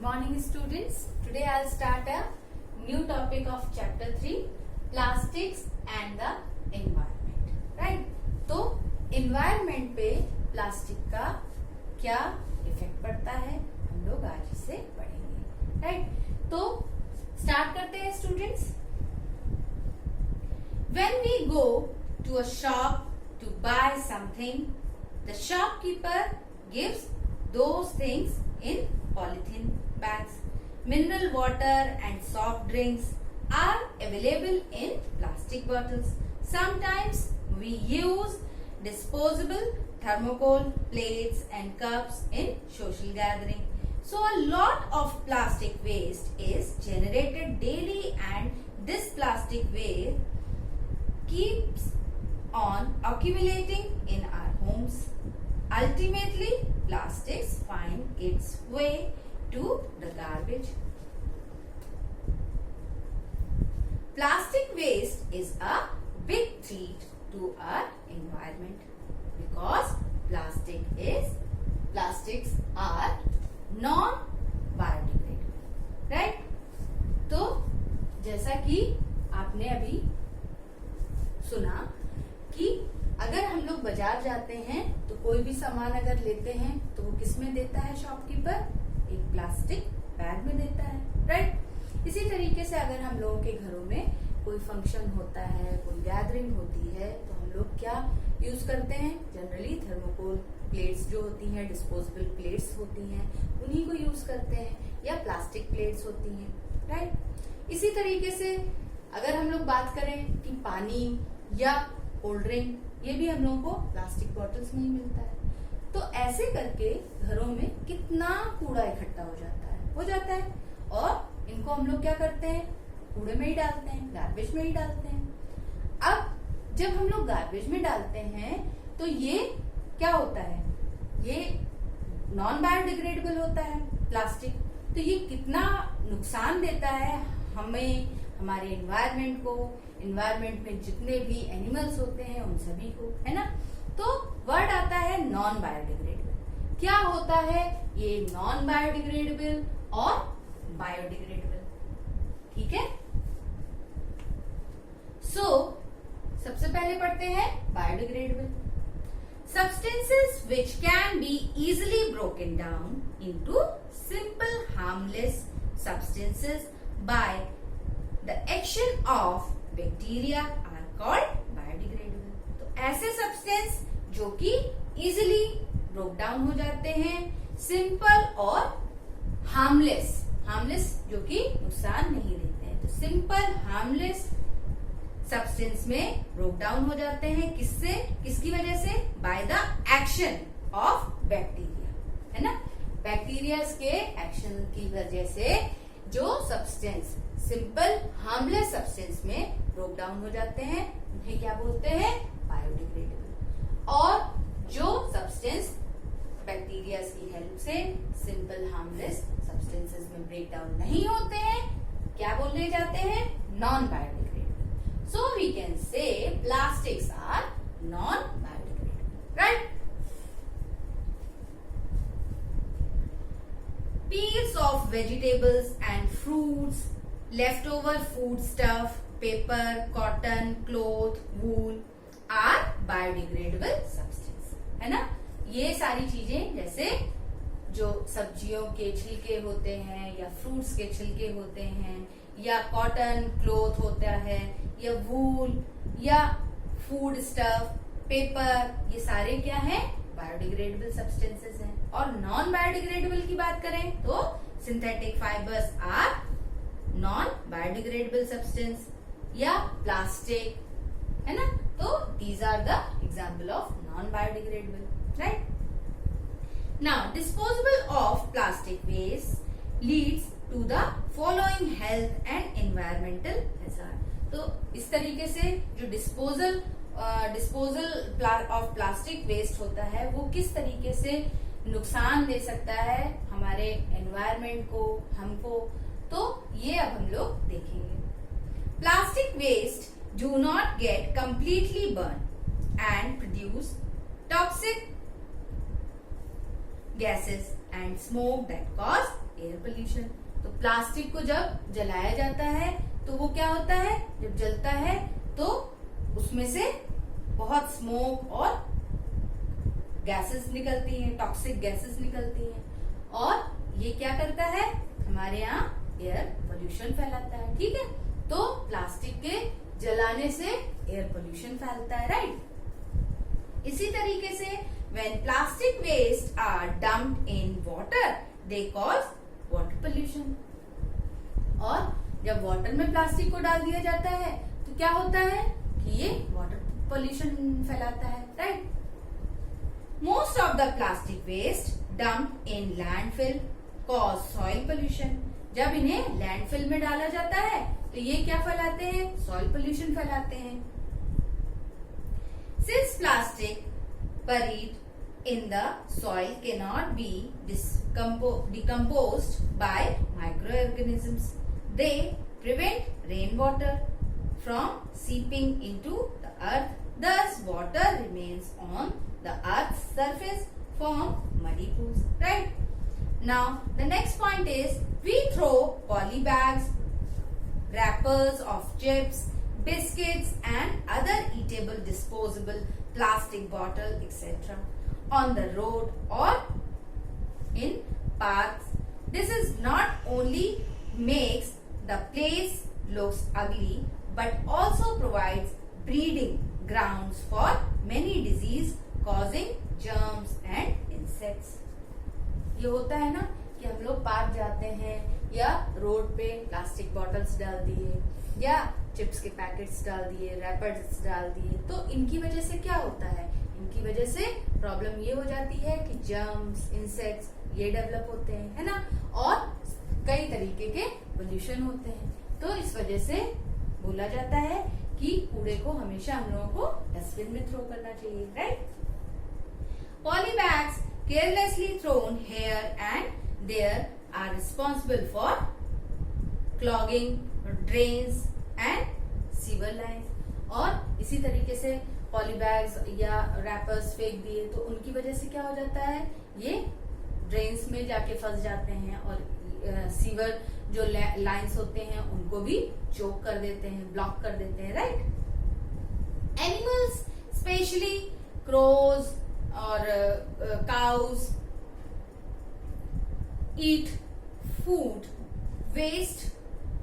morning students. Today I'll start a new topic of chapter 3 plastics and the environment. Right? तो environment पे plastic का क्या effect पड़ता है हम लोग आज इसे पढ़ेंगे. राइट? तो स्टार्ट करते हैं students. When we go to a shop to buy something, the shopkeeper gives those things in polythene bags. Mineral water and soft drinks are available in plastic bottles. Sometimes we use disposable thermocol plates and cups in social gathering. So a lot of plastic waste is generated daily, and this plastic waste keeps on accumulating in our homes. Ultimately, plastics find its way to the garbage. Plastic waste is a big threat to our environment because plastics are non-biodegradable. Right? तो जैसा कि आपने अभी सुना कि अगर हम लोग बाजार जाते हैं तो कोई भी सामान अगर लेते हैं तो वो किस में देता है शॉपकीपर? एक प्लास्टिक बैग में देता है. राइट? इसी तरीके से अगर हम लोगों के घरों में कोई फंक्शन होता है, कोई गैदरिंग होती है, तो हम लोग क्या यूज करते हैं? जनरली थर्मोकोल प्लेट्स जो होती हैं, डिस्पोजेबल प्लेट्स होती हैं, उन्हीं को यूज करते हैं, या प्लास्टिक प्लेट्स होती हैं. राइट? इसी तरीके से अगर हम लोग बात करें कि पानी या कोल्ड ड्रिंक, ये भी हम लोगों को प्लास्टिक बॉटल्स में ही मिलता है. तो ऐसे करके घरों में कितना कूड़ा इकट्ठा हो जाता है और इनको हम लोग क्या करते हैं? कूड़े में ही डालते हैं, गार्बेज में ही डालते हैं. अब जब हम लोग गार्बेज में डालते हैं तो ये क्या होता है? ये नॉन बायोडिग्रेडेबल होता है प्लास्टिक. तो ये कितना नुकसान देता है हमें, हमारे एनवायरमेंट को, एनवायरमेंट में जितने भी एनिमल्स होते हैं उन सभी को, है ना. तो वर्ड आता है नॉन बायोडिग्रेडेबल. क्या होता है ये नॉन बायोडिग्रेडेबल और बायोडिग्रेडेबल? ठीक है. सो सबसे पहले पढ़ते हैं biodegradable. Substances which can be easily broken down into simple harmless substances by the action of bacteria are called biodegradable. तो ऐसे सब्सटेंस जो कि इजिली ब्रोक डाउन हो जाते हैं, सिंपल और हार्मलेस जो कि नुकसान नहीं देते हैं. तो सिंपल हार्मलेस सब्सटेंस में ब्रोक डाउन हो जाते हैं. किसकी वजह से? By the action of bacteria, है ना. बैक्टीरियाज के एक्शन की वजह से जो सब्सटेंस सिंपल हार्मलेस सब्सटेंस में ब्रोक डाउन हो जाते हैं उन्हें क्या बोलते हैं? बायोडिग्रेडेबल. और जो सब्सटेंस बैक्टीरिया की हेल्प से सिंपल हार्मलेस सब्सटेंसेस में ब्रेक डाउन नहीं होते हैं, क्या बोले जाते हैं? Non biodegradable. So we can say plastics are non biodegradable. Right? Peels of vegetables and fruits, leftover food stuff, paper, cotton, cloth, wool are biodegradable substance. है ना. ये सारी चीजें जैसे जो सब्जियों के छिलके होते हैं या फ्रूट्स के छिलके होते हैं या कॉटन क्लॉथ होता है या वूल या फूड स्टफ, पेपर, ये सारे क्या हैं? बायोडिग्रेडेबल सब्सटेंसेस हैं. और नॉन बायोडिग्रेडेबल की बात करें तो synthetic fibres are non biodegradable substance या प्लास्टिक, है ना. तो these are the example of non biodegradable. Right? Now disposable of plastic waste leads to the following health and environmental hazard. तो इस तरीके से जो डिस्पोजल ऑफ प्लास्टिक वेस्ट होता है वो किस तरीके से नुकसान दे सकता है हमारे एनवायरमेंट को, हमको. तो ये अब हम लोग देखेंगे. Plastic waste do not get completely burn and produce toxic gases and smoke that cause air pollution. तो प्लास्टिक को जब जलाया जाता है तो वो क्या होता है, जब जलता है तो उसमें से बहुत स्मोक और गैसेस निकलती हैं, टॉक्सिक गैसेस निकलती हैं, और ये क्या करता है, हमारे यहाँ एयर पोल्यूशन फैलाता है। ठीक है, तो प्लास्टिक के जलाने से एयर पोल्यूशन फैलता है, राइट। इसी तरीके से when plastic waste are dumped in water they cause water pollution। और जब वाटर में प्लास्टिक को डाल दिया जाता है तो क्या होता है कि ये वाटर पोल्यूशन फैलाता है, right. Most of the plastic waste dumped in landfill cause soil pollution. जब इन्हें लैंडफिल में डाला जाता है तो ये क्या फैलाते हैं, सॉइल पोल्यूशन फैलाते हैं। Since plastic buried in the soil cannot be decomposed by microorganisms, they prevent rainwater from seeping into the earth. Thus, water remains on the earth's surface, form muddy pools. Right? Now, the next point is we throw poly bags, wrappers of chips, biscuits, and other eatable, disposable plastic bottle, etc. on the road or in parks. This is not only makes the place looks ugly but also provides breeding grounds for many disease causing germs and insects। ये होता है ना कि हम लोग park जाते हैं या रोड पे प्लास्टिक बॉटल्स डाल दिए या चिप्स के पैकेट्स डाल दिए, रैपर्स डाल दिए, तो इनकी वजह से क्या होता है, इनकी वजह से प्रॉब्लम ये हो जाती है कि जर्म्स, इंसेक्ट्स ये डेवलप होते हैं, है ना, और कई तरीके के पोल्यूशन होते हैं। तो इस वजह से बोला जाता है कि कूड़े को हमेशा हम लोगों को डस्टबिन में थ्रो करना चाहिए, right. Poly bags carelessly thrown here and there are responsible for clogging drains and sewer lines. और इसी तरीके से पॉली बैग्स या रैपर्स फेंक दिए तो उनकी वजह से क्या हो जाता है, ये ड्रेन्स में जाके फंस जाते हैं और सीवर जो लाइन्स होते हैं उनको भी चोक कर देते हैं, ब्लॉक कर देते हैं, राइट। एनिमल्स स्पेशली क्रोज और cause eat food waste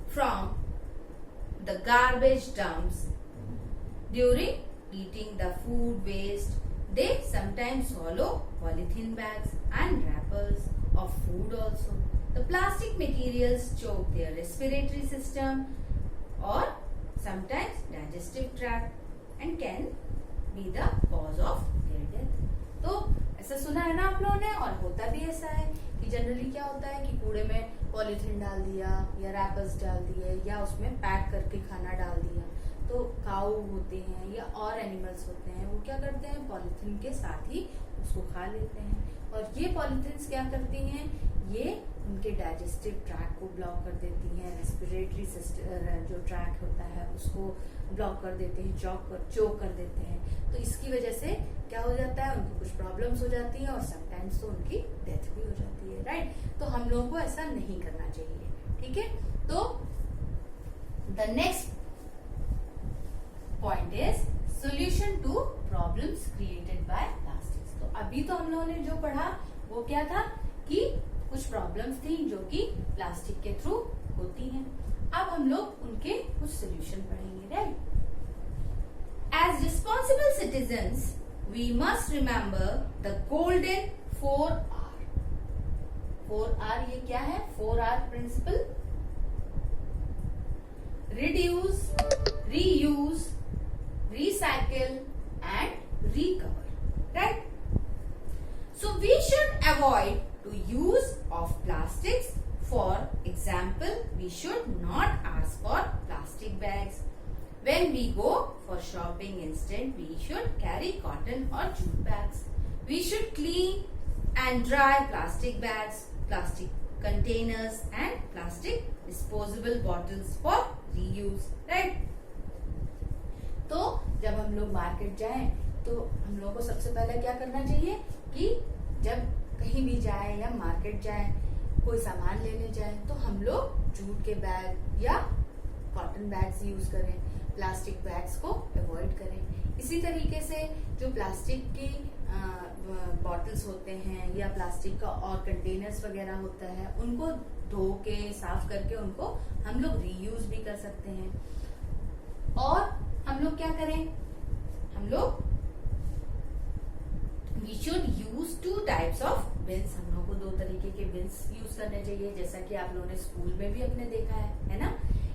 from the garbage dumps. During eating the food waste, they sometimes swallow polythene bags and wrappers of food also. The plastic materials choke their respiratory system or sometimes digestive tract and can be the cause of their death. तो ऐसा सुना है ना आप लोगों ने, और होता भी ऐसा है कि जनरली क्या होता है कि कूड़े में पॉलीथीन डाल दिया या रैपर्स डाल दिए या उसमें पैक करके खाना डाल दिया, तो काऊ होते हैं या और एनिमल्स होते हैं वो क्या करते हैं, पॉलीथीन के साथ ही उसको खा लेते हैं। और ये पॉलीथीन्स क्या करती हैं, ये उनके डाइजेस्टिव ट्रैक को ब्लॉक कर देती हैं, रेस्पिरेटरी सिस्टम जो ट्रैक होता है उसको ब्लॉक कर देते हैं, चोक कर देते हैं। तो इसकी वजह से क्या हो जाता है, उनको कुछ प्रॉब्लम्स हो जाती हैं और समटाइम्स तो उनकी डेथ भी हो जाती है, राइट। तो हम लोगों को ऐसा नहीं करना चाहिए, ठीक है। तो the next point is solution to problems created by plastics. तो अभी तो हम लोगों ने जो पढ़ा वो क्या था कि कुछ प्रॉब्लम्स थी जो कि प्लास्टिक के थ्रू होती हैं। अब हम लोग उनके कुछ सोल्यूशन पढ़ेंगे, right. As responsible citizens we must remember the golden 4R। 4R ये क्या है, 4R principle, reduce, reuse, recycle and recover, right? So we should avoid to use of plastics. For example, we should not ask for plastic bags. When we go for shopping instead, we should carry cotton or jute bags. We should clean and dry plastic bags, plastic containers and plastic disposable bottles for reuse, right? तो जब हम लोग market जाएं तो हम लोगों को सबसे पहले क्या करना चाहिए कि जब कहीं भी जाएं या मार्केट जाएं कोई सामान लेने जाए तो हम लोग जूट के बैग या कॉटन बैग्स यूज करें, प्लास्टिक बैग्स को अवॉइड करें। इसी तरीके से जो प्लास्टिक की बॉटल्स होते हैं या प्लास्टिक का और कंटेनर्स वगैरह होता है, उनको धो के साफ करके उनको हम लोग रीयूज भी कर सकते हैं। और हम लोग क्या करें, हम लोग we should use 2 types of bins. हम लोग को 2 तरीके के बिन्स यूज करने चाहिए, जैसा कि आप लोगों ने स्कूल में भी अपने देखा है ना,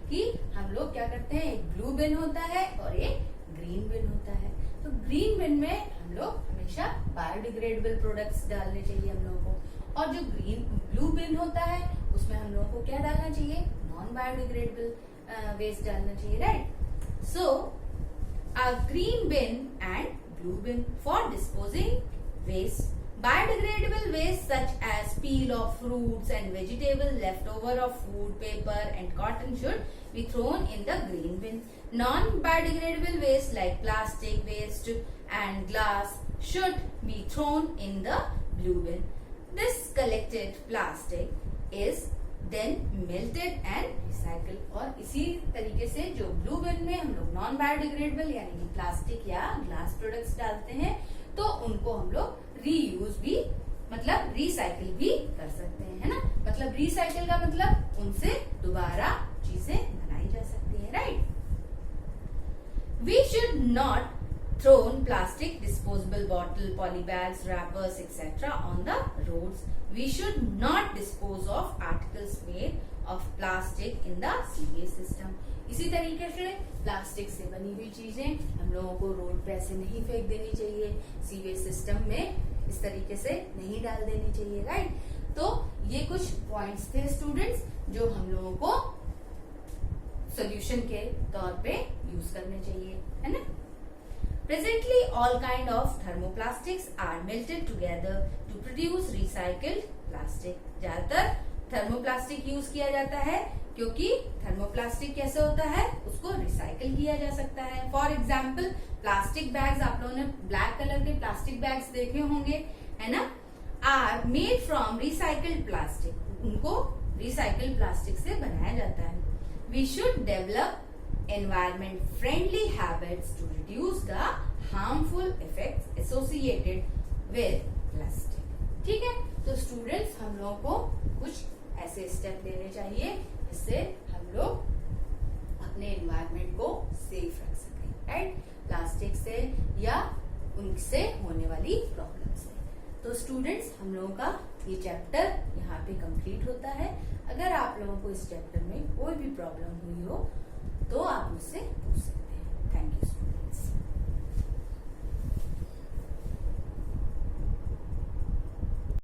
कि हम लोग क्या करते हैं, एक ब्लू बिन होता है और एक ग्रीन बिन होता है। तो ग्रीन बिन में हम लोग हमेशा बायोडिग्रेडेबल प्रोडक्ट्स डालने चाहिए हम लोगों को, और जो ब्लू बिन होता है उसमें हम लोगों को क्या डालना चाहिए, नॉन बायोडिग्रेडेबल वेस्ट डालना चाहिए, right. So a green bin and blue bin for disposing waste. Biodegradable waste such as peel of fruits and vegetables, leftover of food, paper and cotton should be thrown in the green bin. Non-biodegradable waste like plastic waste and glass should be thrown in the blue bin. This collected plastic is then melted and recycled. और इसी तरीके से जो blue बिन में हम लोग non biodegradable यानी कि प्लास्टिक या ग्लास प्रोडक्ट्स डालते हैं, तो उनको हम लोग रीयूज भी मतलब रिसाइकिल भी कर सकते हैं, है ना। मतलब रिसाइकिल का मतलब उनसे दोबारा चीजें बनाई जा सकती है, right. We should not thrown plastic disposable bottle, poly bags, wrappers, etc. on the roads. We should not dispose of articles made of plastic in the sewage system. इसी तरीके से प्लास्टिक से बनी हुई चीजें हम लोगों को रोड पे ऐसे नहीं फेंक देनी चाहिए, सीवेज सिस्टम में इस तरीके से नहीं डाल देनी चाहिए, राइट। तो ये कुछ पॉइंट्स थे स्टूडेंट्स जो हम लोगों को सोल्यूशन के तौर पे यूज करने चाहिए, है ना। Presently, all kind of thermoplastics are melted together to produce recycled plastic. ज्यादातर थर्मोप्लास्टिक यूज किया जाता है क्योंकि थर्मोप्लास्टिक कैसे होता है, उसको रिसाइकिल किया जा सकता है। फॉर एग्जाम्पल प्लास्टिक बैग्स, आप लोगों ने ब्लैक कलर के प्लास्टिक बैग्स देखे होंगे, है ना, are made from recycled plastic. उनको रिसाइकिल्ड प्लास्टिक से बनाया जाता है। We should develop environment friendly habits to reduce the harmful effects associated with plastic. ठीक है, तो स्टूडेंट्स हम लोगों को कुछ ऐसे स्टेप लेने चाहिए जिससे हम लोग अपने एनवायरनमेंट को सेफ रख सकें, राइट, प्लास्टिक से या उनसे होने वाली प्रॉब्लम से। तो स्टूडेंट्स हम लोगों का ये चैप्टर यहाँ पे कंप्लीट होता है। अगर आप लोगों को इस चैप्टर में कोई भी प्रॉब्लम हुई हो तो आप मुझसे